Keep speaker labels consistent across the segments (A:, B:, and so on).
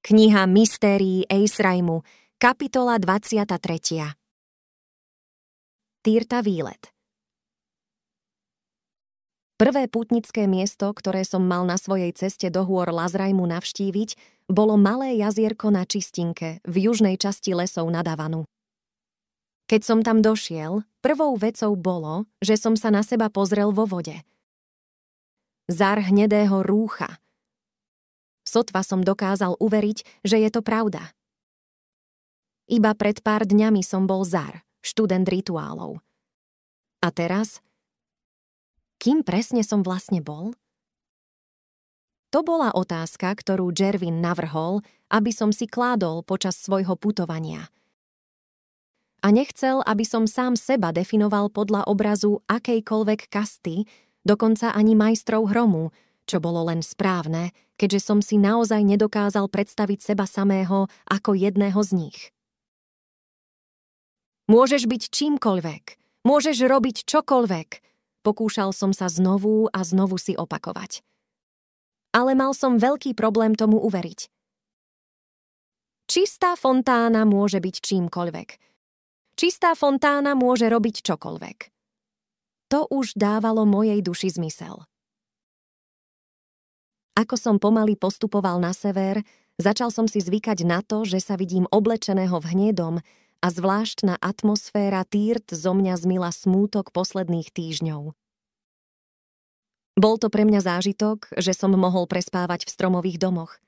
A: Kniha mystérií Ejsraimu, kapitola 23. Tírta výlet. Prvé pútnické miesto, ktoré som mal na svojej ceste do hôr Lazraimu navštíviť, bolo malé jazierko na Čistinke, v južnej časti lesov nad Avanu. Keď som tam došiel, prvou vecou bolo, že som sa na seba pozrel vo vode. Zar hnedého rúcha. Sotva som dokázal uveriť, že je to pravda. Iba pred pár dňami som bol Zar, študent rituálov. A teraz? Kým presne som vlastne bol? To bola otázka, ktorú Jervin navrhol, aby som si kládol počas svojho putovania. A nechcel, aby som sám seba definoval podľa obrazu akejkoľvek kasty, dokonca ani majstrov hromu, čo bolo len správne, keďže som si naozaj nedokázal predstaviť seba samého ako jedného z nich. Môžeš byť čímkoľvek, môžeš robiť čokoľvek, pokúšal som sa znovu a znovu si opakovať. Ale mal som veľký problém tomu uveriť. Čistá fontána môže byť čímkoľvek. Čistá fontána môže robiť čokoľvek. To už dávalo mojej duši zmysel. Ako som pomaly postupoval na sever, začal som si zvykať na to, že sa vidím oblečeného v hniedom a zvláštna atmosféra Tírt zo mňa zmila smútok posledných týždňov. Bol to pre mňa zážitok, že som mohol prespávať v stromových domoch.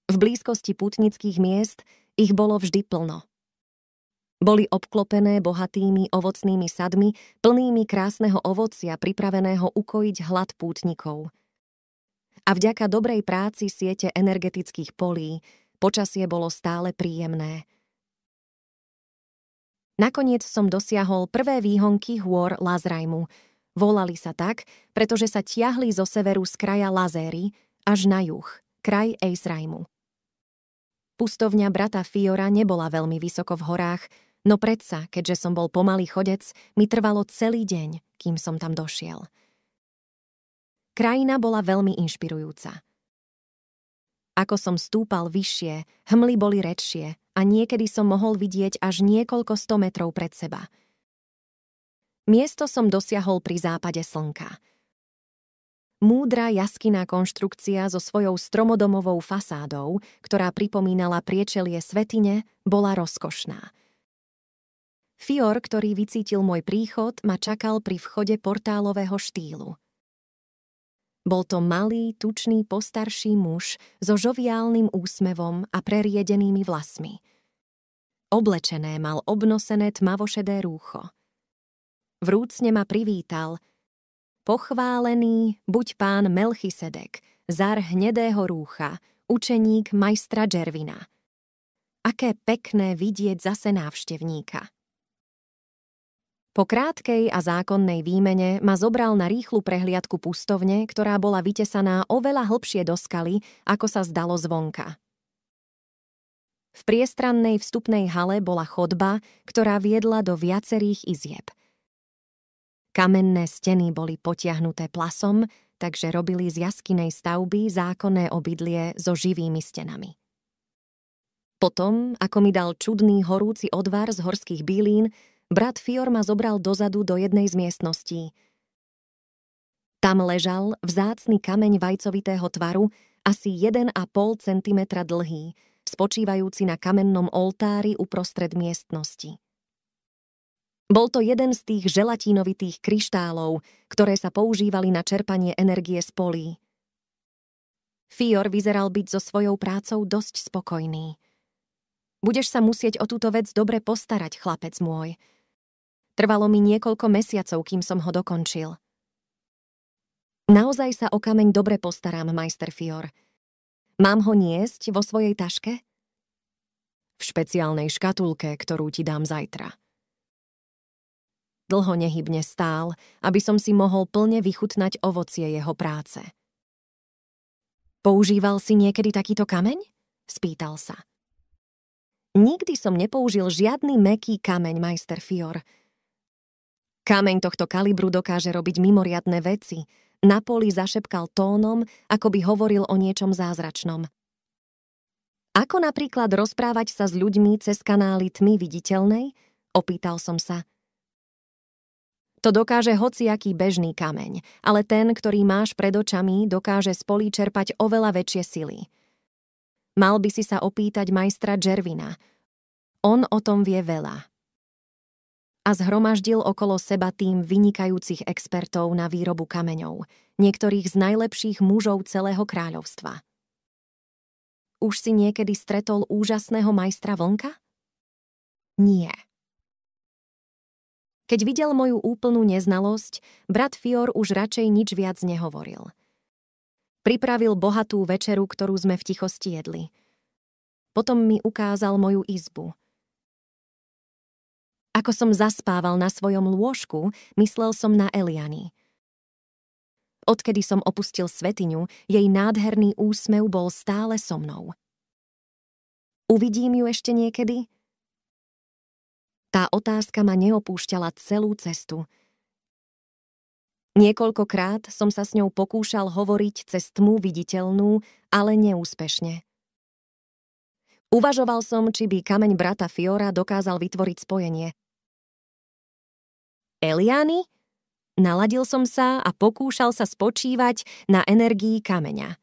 A: V blízkosti pútnických miest ich bolo vždy plno. Boli obklopené bohatými ovocnými sadmi, plnými krásneho ovocia, pripraveného ukojiť hlad pútnikov. A vďaka dobrej práci siete energetických polí, počasie bolo stále príjemné. Nakoniec som dosiahol prvé výhonky hôr Lazraimu. Volali sa tak, pretože sa tiahli zo severu z kraja Lazéry až na juh, kraj Ejsraimu. Pustovňa brata Fiora nebola veľmi vysoko v horách, no predsa, keďže som bol pomalý chodec, mi trvalo celý deň, kým som tam došiel. Krajina bola veľmi inšpirujúca. Ako som stúpal vyššie, hmly boli redšie a niekedy som mohol vidieť až niekoľko 100 metrov pred seba. Miesto som dosiahol pri západe slnka. Múdra jaskyná konštrukcia so svojou stromodomovou fasádou, ktorá pripomínala priečelie svätyne, bola rozkošná. Fior, ktorý vycítil môj príchod, ma čakal pri vchode portálového štýlu. Bol to malý, tučný, postarší muž so žoviálnym úsmevom a preriedenými vlasmi. Oblečené mal obnosené tmavošedé rúcho. Vrúcne ma privítal. Pochválený buď pán Melchisedek, Zar hnedého rúcha, učeník majstra Jervina. Aké pekné vidieť zase návštevníka. Po krátkej a zákonnej výmene ma zobral na rýchlu prehliadku pustovne, ktorá bola vytesaná oveľa hlbšie do skaly, ako sa zdalo zvonka. V priestrannej vstupnej hale bola chodba, ktorá viedla do viacerých izieb. Kamenné steny boli potiahnuté plasom, takže robili z jaskynej stavby zákonné obydlie so živými stenami. Potom, ako mi dal čudný horúci odvar z horských bylín, brat Fior ma zobral dozadu do jednej z miestností. Tam ležal vzácny kameň vajcovitého tvaru, asi 1,5 cm dlhý, spočívajúci na kamennom oltári uprostred miestnosti. Bol to jeden z tých želatínovitých kryštálov, ktoré sa používali na čerpanie energie z polí. Fior vyzeral byť so svojou prácou dosť spokojný. Budeš sa musieť o túto vec dobre postarať, chlapec môj. Trvalo mi niekoľko mesiacov, kým som ho dokončil. Naozaj sa o kameň dobre postarám, majster Fior. Mám ho niesť vo svojej taške? V špeciálnej škatulke, ktorú ti dám zajtra. Dlho nehybne stál, aby som si mohol plne vychutnať ovocie jeho práce. Používal si niekedy takýto kameň? Spýtal sa. Nikdy som nepoužil žiadny mäkký kameň, majster Fior. Kameň tohto kalibru dokáže robiť mimoriadne veci. Na poli zašepkal tónom, ako by hovoril o niečom zázračnom. Ako napríklad rozprávať sa s ľuďmi cez kanály tmy viditeľnej? Opýtal som sa. To dokáže hociaký bežný kameň, ale ten, ktorý máš pred očami, dokáže z polí čerpať oveľa väčšie sily. Mal by si sa opýtať majstra Jervina. On o tom vie veľa. A zhromaždil okolo seba tým vynikajúcich expertov na výrobu kameňov, niektorých z najlepších mužov celého kráľovstva. Už si niekedy stretol úžasného majstra Vlnka? Nie. Keď videl moju úplnú neznalosť, brat Fior už radšej nič viac nehovoril. Pripravil bohatú večeru, ktorú sme v tichosti jedli. Potom mi ukázal moju izbu. Ako som zaspával na svojom lôžku, myslel som na Eliany. Odkedy som opustil svetiňu, jej nádherný úsmev bol stále so mnou. Uvidím ju ešte niekedy? Tá otázka ma neopúšťala celú cestu. Niekoľkokrát som sa s ňou pokúšal hovoriť cez tmu viditeľnú, ale neúspešne. Uvažoval som, či by kameň brata Fiora dokázal vytvoriť spojenie. Eliany? Naladil som sa a pokúšal sa spočívať na energii kameňa.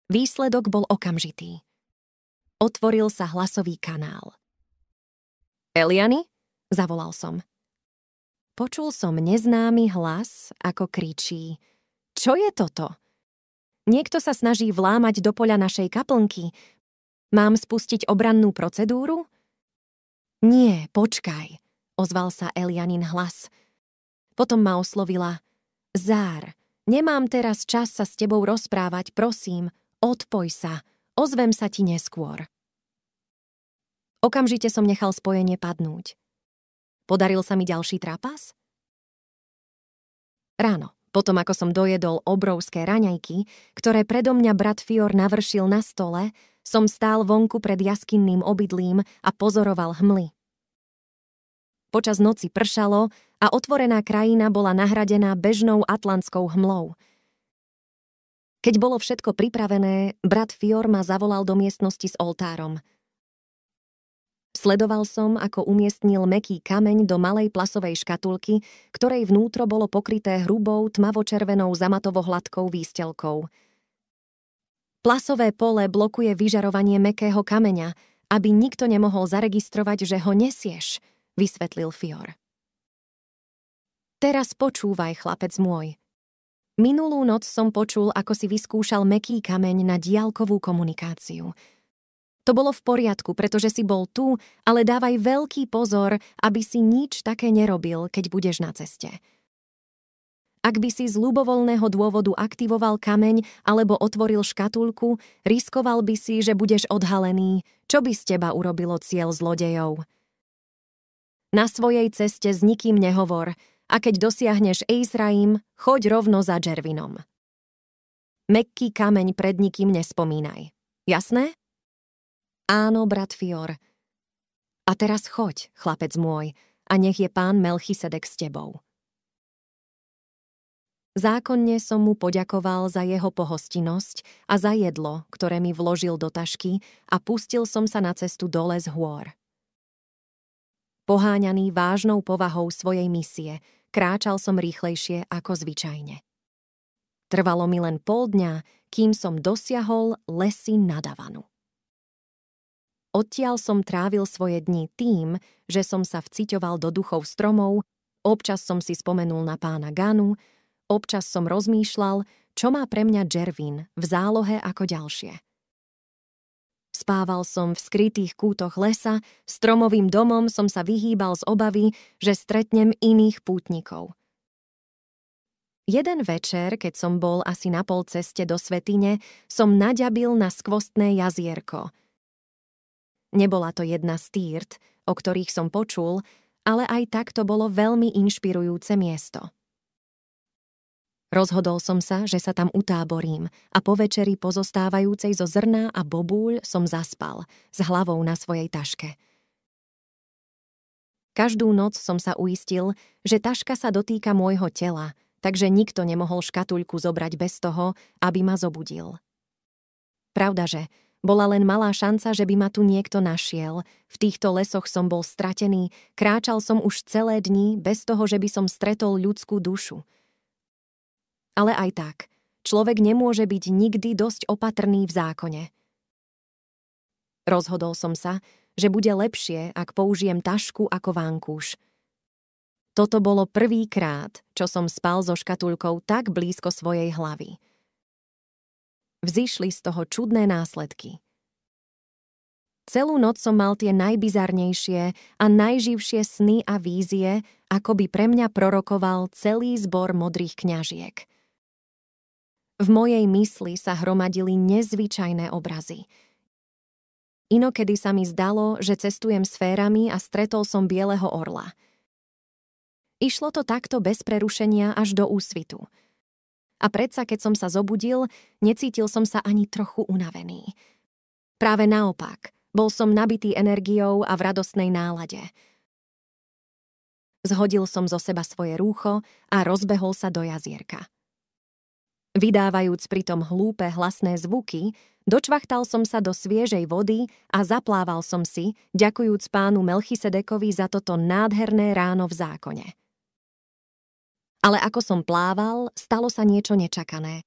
A: Výsledok bol okamžitý. Otvoril sa hlasový kanál. Eliany? Zavolal som. Počul som neznámy hlas, ako kričí. Čo je toto? Niekto sa snaží vlámať do poľa našej kaplnky. Mám spustiť obrannú procedúru? Nie, počkaj, ozval sa Elianin hlas. Potom ma oslovila. Zár, nemám teraz čas sa s tebou rozprávať, prosím, odpoj sa, ozvem sa ti neskôr. Okamžite som nechal spojenie padnúť. Podaril sa mi ďalší trapas? Ráno, potom ako som dojedol obrovské raňajky, ktoré predo mňa brat Fior navršil na stole, som stál vonku pred jaskinným obydlím a pozoroval hmly. Počas noci pršalo a otvorená krajina bola nahradená bežnou atlantskou hmlou. Keď bolo všetko pripravené, brat Fior ma zavolal do miestnosti s oltárom. Sledoval som, ako umiestnil mäkký kameň do malej plasovej škatulky, ktorej vnútro bolo pokryté hrubou tmavočervenou zamatovo-hladkou výstelkou. Plasové pole blokuje vyžarovanie mäkkého kameňa, aby nikto nemohol zaregistrovať, že ho nesieš, vysvetlil Fior. Teraz počúvaj, chlapec môj. Minulú noc som počul, ako si vyskúšal mäkký kameň na diaľkovú komunikáciu. To bolo v poriadku, pretože si bol tu, ale dávaj veľký pozor, aby si nič také nerobil, keď budeš na ceste. Ak by si z ľubovoľného dôvodu aktivoval kameň alebo otvoril škatulku, riskoval by si, že budeš odhalený, čo by z teba urobilo cieľ zlodejov. Na svojej ceste s nikým nehovor a keď dosiahneš Eizraim, choď rovno za Jervinom. Mäkký kameň pred nikým nespomínaj. Jasné? Áno, brat Fior. A teraz choď, chlapec môj, a nech je pán Melchisedek s tebou. Zákonne som mu poďakoval za jeho pohostinnosť a za jedlo, ktoré mi vložil do tašky a pustil som sa na cestu dole z hôr. Poháňaný vážnou povahou svojej misie, kráčal som rýchlejšie ako zvyčajne. Trvalo mi len pol dňa, kým som dosiahol lesy nad Avanu. Odtiaľ som trávil svoje dni tým, že som sa vciťoval do duchov stromov, občas som si spomenul na pána Ganu, občas som rozmýšľal, čo má pre mňa Jervin v zálohe ako ďalšie. Spával som v skrytých kútoch lesa, stromovým domom som sa vyhýbal z obavy, že stretnem iných pútnikov. Jeden večer, keď som bol asi na pol ceste do svätyne, som naďabil na skvostné jazierko. Nebola to jedna z týrt, o ktorých som počul, ale aj tak to bolo veľmi inšpirujúce miesto. Rozhodol som sa, že sa tam utáborím a po večeri pozostávajúcej zo zrna a bobúľ som zaspal, s hlavou na svojej taške. Každú noc som sa uistil, že taška sa dotýka môjho tela, takže nikto nemohol škatuľku zobrať bez toho, aby ma zobudil. Pravdaže, Bola len malá šanca, že by ma tu niekto našiel. V týchto lesoch som bol stratený, kráčal som už celé dni, bez toho, že by som stretol ľudskú dušu. Ale aj tak, človek nemôže byť nikdy dosť opatrný v zákone. Rozhodol som sa, že bude lepšie, ak použijem tašku ako vankúš. Toto bolo prvýkrát, čo som spal so škatuľkou tak blízko svojej hlavy. Vzišli z toho čudné následky. Celú noc som mal tie najbizarnejšie a najživšie sny a vízie, ako by pre mňa prorokoval celý zbor modrých kňažiek. V mojej mysli sa hromadili nezvyčajné obrazy. Inokedy sa mi zdalo, že cestujem sférami a stretol som bieleho orla. Išlo to takto bez prerušenia až do úsvitu. A predsa, keď som sa zobudil, necítil som sa ani trochu unavený. Práve naopak, bol som nabitý energiou a v radostnej nálade. Zhodil som zo seba svoje rúcho a rozbehol sa do jazierka. Vydávajúc pritom hlúpe hlasné zvuky, dočvachtal som sa do sviežej vody a zaplával som si, ďakujúc pánu Melchisedekovi za toto nádherné ráno v zákone. Ale ako som plával, stalo sa niečo nečakané.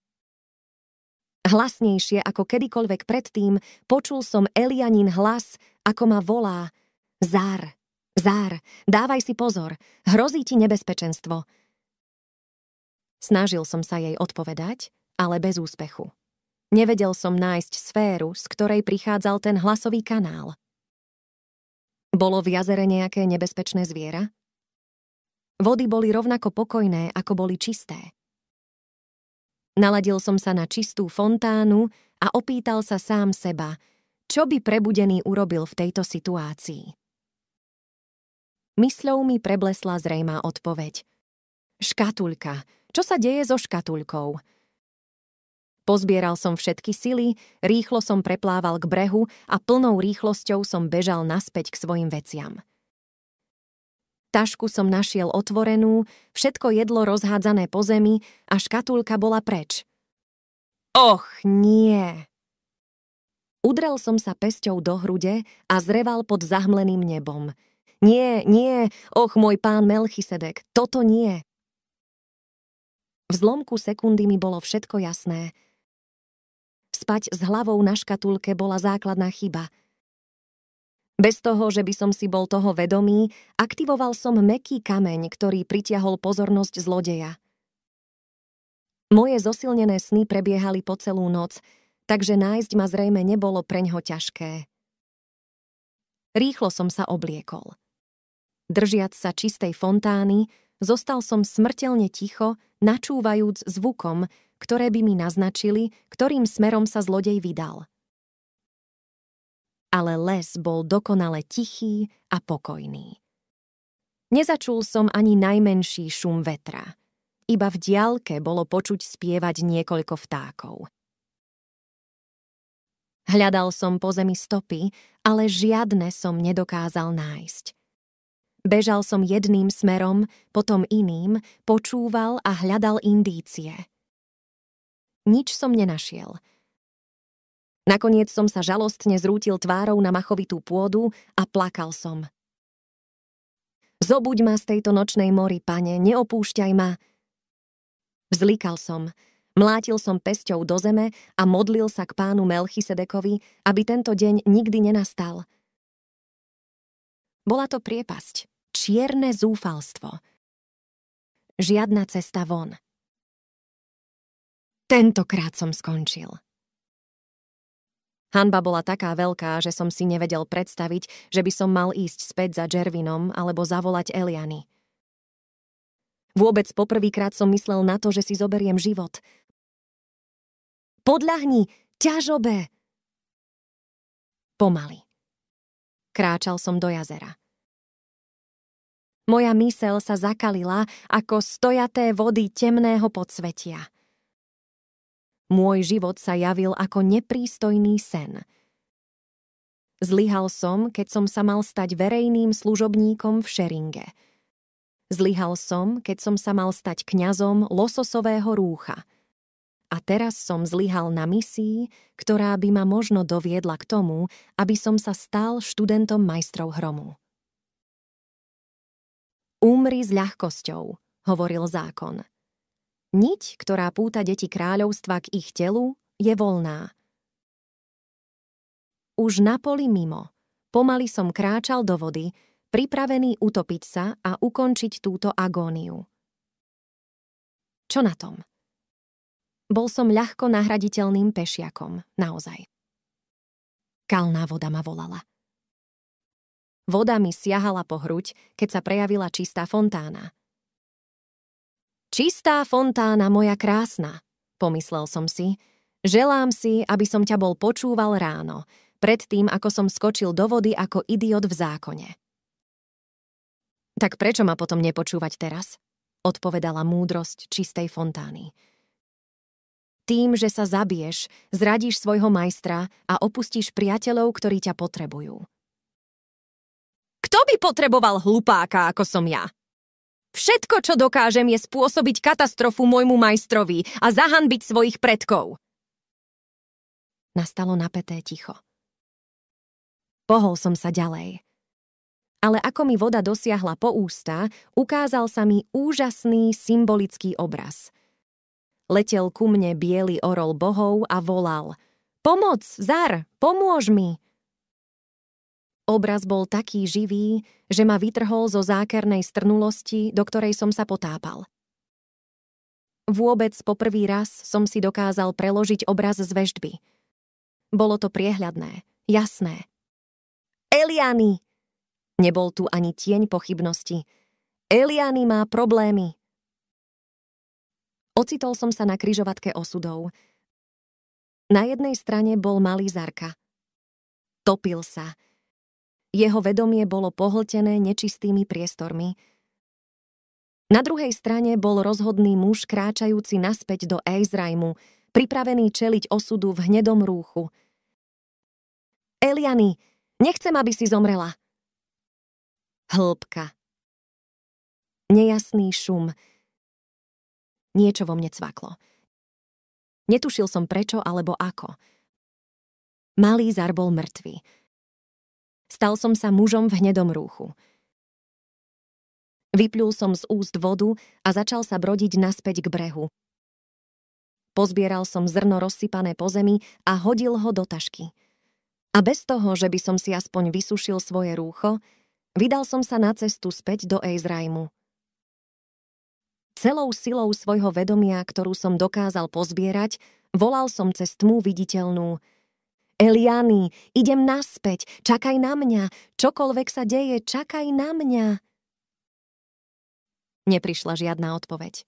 A: Hlasnejšie ako kedykoľvek predtým počul som Elianin hlas, ako ma volá: Zár, Zár, dávaj si pozor, hrozí ti nebezpečenstvo. Snažil som sa jej odpovedať, ale bez úspechu. Nevedel som nájsť sféru, z ktorej prichádzal ten hlasový kanál. Bolo v jazere nejaké nebezpečné zviera? Vody boli rovnako pokojné, ako boli čisté. Naladil som sa na čistú fontánu a opýtal sa sám seba, čo by prebudený urobil v tejto situácii. Mysľou mi preblesla zrejmá odpoveď. Škatuľka. Čo sa deje so škatuľkou? Pozbieral som všetky sily, rýchlo som preplával k brehu a plnou rýchlosťou som bežal naspäť k svojim veciam. Tašku som našiel otvorenú, všetko jedlo rozhádzané po zemi a škatuľka bola preč. Och, nie! Udrel som sa pesťou do hrude a zreval pod zahmleným nebom. Nie, nie, och, môj pán Melchisedek, toto nie! V zlomku sekundy mi bolo všetko jasné. Spať s hlavou na škatulke bola základná chyba. Bez toho, že by som si bol toho vedomý, aktivoval som mäkký kameň, ktorý pritiahol pozornosť zlodeja. Moje zosilnené sny prebiehali po celú noc, takže nájsť ma zrejme nebolo preňho ťažké. Rýchlo som sa obliekol. Držiac sa čistej fontány, zostal som smrteľne ticho, načúvajúc zvukom, ktoré by mi naznačili, ktorým smerom sa zlodej vydal. Ale les bol dokonale tichý a pokojný. Nezačul som ani najmenší šum vetra. Iba v diaľke bolo počuť spievať niekoľko vtákov. Hľadal som po zemi stopy, ale žiadne som nedokázal nájsť. Bežal som jedným smerom, potom iným, počúval a hľadal indície. Nič som nenašiel. Nakoniec som sa žalostne zrútil tvárou na machovitú pôdu a plakal som. Zobuď ma z tejto nočnej mory, pane, neopúšťaj ma. Vzlikal som, mlátil som pesťou do zeme a modlil sa k pánu Melchisedekovi, aby tento deň nikdy nenastal. Bola to priepasť, čierne zúfalstvo. Žiadna cesta von. Tentokrát som skončil. Hanba bola taká veľká, že som si nevedel predstaviť, že by som mal ísť späť za Jervinom alebo zavolať Eliany. Vôbec poprvýkrát som myslel na to, že si zoberiem život. Podľahni, ťažobe! Pomaly. Kráčal som do jazera. Moja myseľ sa zakalila ako stojaté vody temného podsvetia. Môj život sa javil ako neprístojný sen. Zlyhal som, keď som sa mal stať verejným služobníkom v Šeringe. Zlyhal som, keď som sa mal stať kňazom lososového rúcha. a teraz som zlyhal na misii, ktorá by ma možno doviedla k tomu, aby som sa stal študentom majstrov hromu. Umri s ľahkosťou, hovoril zákon. Niť, ktorá púta deti kráľovstva k ich telu, je voľná. Už na poli mimo, pomaly som kráčal do vody, pripravený utopiť sa a ukončiť túto agóniu. Čo na tom? Bol som ľahko nahraditeľným pešiakom, naozaj. Kalná voda ma volala. Voda mi siahala po hruď, keď sa prejavila čistá fontána. Čistá fontána moja krásna, pomyslel som si, želám si, aby som ťa bol počúval ráno, predtým, ako som skočil do vody ako idiot v zákone. Tak prečo ma potom nepočúvať teraz? Odpovedala múdrosť čistej fontány. Tým, že sa zabiješ, zradíš svojho majstra a opustíš priateľov, ktorí ťa potrebujú. Kto by potreboval hlupáka, ako som ja? Všetko, čo dokážem, je spôsobiť katastrofu môjmu majstrovi a zahanbiť svojich predkov. Nastalo napäté ticho. Pohol som sa ďalej. Ale ako mi voda dosiahla po ústa, ukázal sa mi úžasný symbolický obraz. Letel ku mne biely orol bohov a volal: Pomoc, Zar, pomôž mi! Obraz bol taký živý, že ma vytrhol zo zákernej strnulosti, do ktorej som sa potápal. Vôbec po prvý raz som si dokázal preložiť obraz z veštby. Bolo to priehľadné, jasné. Eliany! Nebol tu ani tieň pochybnosti. Eliany má problémy. Ocitol som sa na križovatke osudov. Na jednej strane bol malý Zarka. Topil sa. Jeho vedomie bolo pohltené nečistými priestormi. Na druhej strane bol rozhodný muž kráčajúci naspäť do Ézraimu, pripravený čeliť osudu v hnedom rúchu. Eliany, nechcem, aby si zomrela. Hĺbka. Nejasný šum. Niečo vo mne cvaklo. Netušil som prečo alebo ako. Malý Zar bol mŕtvý. Stal som sa mužom v hnedom rúchu. Vyplul som z úst vodu a začal sa brodiť naspäť k brehu. Pozbieral som zrno rozsypané po zemi a hodil ho do tašky. A bez toho, že by som si aspoň vysušil svoje rúcho, vydal som sa na cestu späť do Ézraimu. Celou silou svojho vedomia, ktorú som dokázal pozbierať, volal som cez tmu viditeľnú: Eliany, idem naspäť, čakaj na mňa, čokoľvek sa deje, čakaj na mňa. Neprišla žiadna odpoveď.